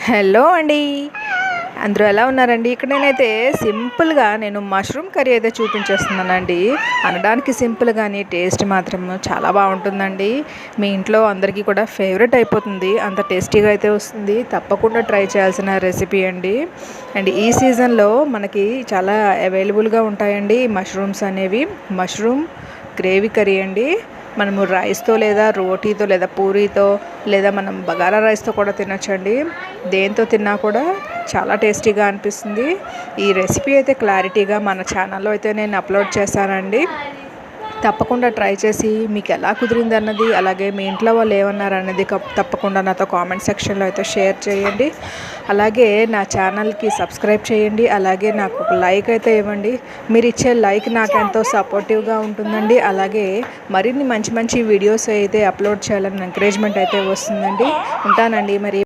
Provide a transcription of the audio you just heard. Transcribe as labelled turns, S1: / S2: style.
S1: Hello అండి, అందరూ ఎలా ఉన్నారండి? ఇక్కడ నేనైతే సింపుల్గా మష్రూమ్ కర్రీ అయితే చూపించేస్తున్నానండి. అనడానికి సింపుల్ కానీ టేస్ట్ మాత్రం చాలా బాగుంటుందండి. మీ ఇంట్లో అందరికీ కూడా ఫేవరెట్ అయిపోతుంది, అంత టేస్టీగా అయితే వస్తుంది. తప్పకుండా ట్రై చేయాల్సిన రెసిపీ అండి. అండ్ ఈ సీజన్లో మనకి చాలా అవైలబుల్గా ఉంటాయండి మష్రూమ్స్ అనేవి. మష్రూమ్ గ్రేవీ కర్రీ అండి. మనము రైస్తో లేదా రోటీతో లేదా పూరీతో లేదా మనం బగారా రైస్తో కూడా తినొచ్చండి. దేంతో తిన్నా కూడా చాలా టేస్టీగా అనిపిస్తుంది. ఈ రెసిపీ అయితే క్లారిటీగా మన ఛానల్లో అయితే నేను అప్లోడ్ చేశానండి. తప్పకుండా ట్రై చేసి మీకు ఎలా కుదిరింది అన్నది, అలాగే మీ ఇంట్లో వాళ్ళు ఏమన్నారు అన్నది తప్పకుండా నాతో కామెంట్ సెక్షన్లో అయితే షేర్ చేయండి. అలాగే నా ఛానల్కి సబ్స్క్రైబ్ చేయండి. అలాగే నాకు ఒక లైక్ అయితే ఇవ్వండి. మీరు ఇచ్చే లైక్ నాకు ఎంతో సపోర్టివ్గా ఉంటుందండి. అలాగే మరిన్ని మంచి మంచి వీడియోస్ అయితే అప్లోడ్ చేయాలని ఎంకరేజ్మెంట్ అయితే వస్తుందండి. ఉంటానండి మరి.